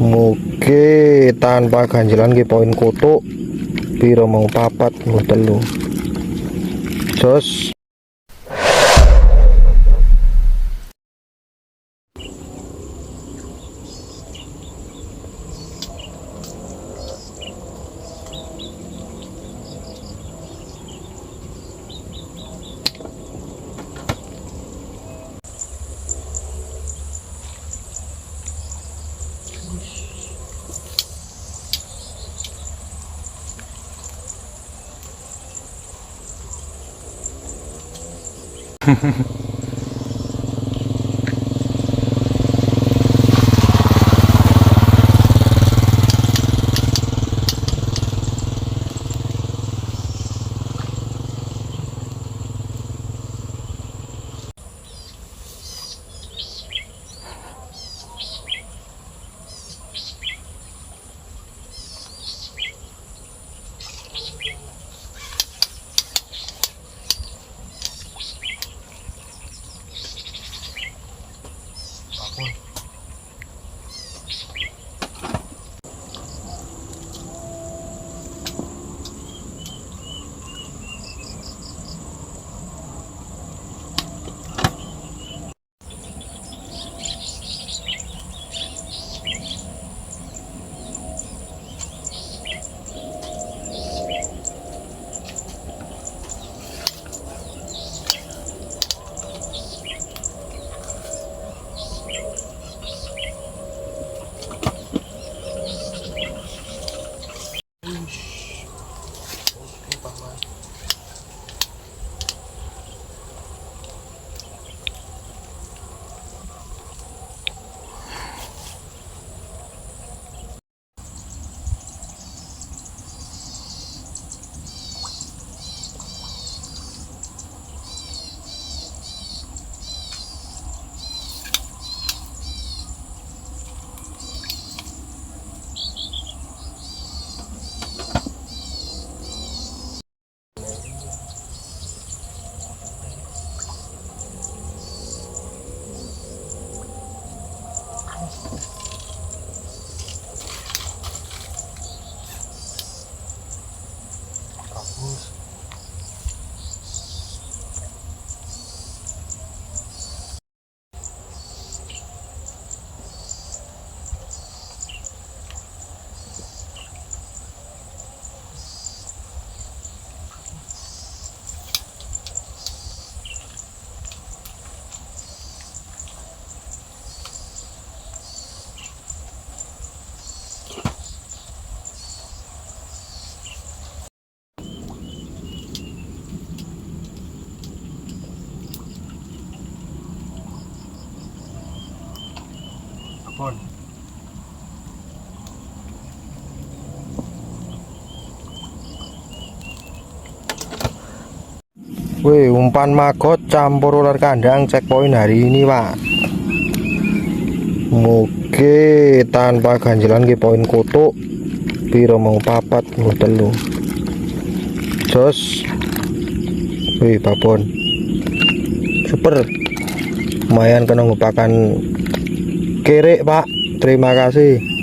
Mugi tanpa ganjelan ke poin kotuk piro mau papat mau telu jos. Pon. Wih, umpan magot campur ular kandang checkpoint hari ini Pak. Mugi tanpa ganjelan ke poin kotuk piro mau papat mau telu jos. Wih babon super, lumayan kena ngupakan kerek Pak, terima kasih.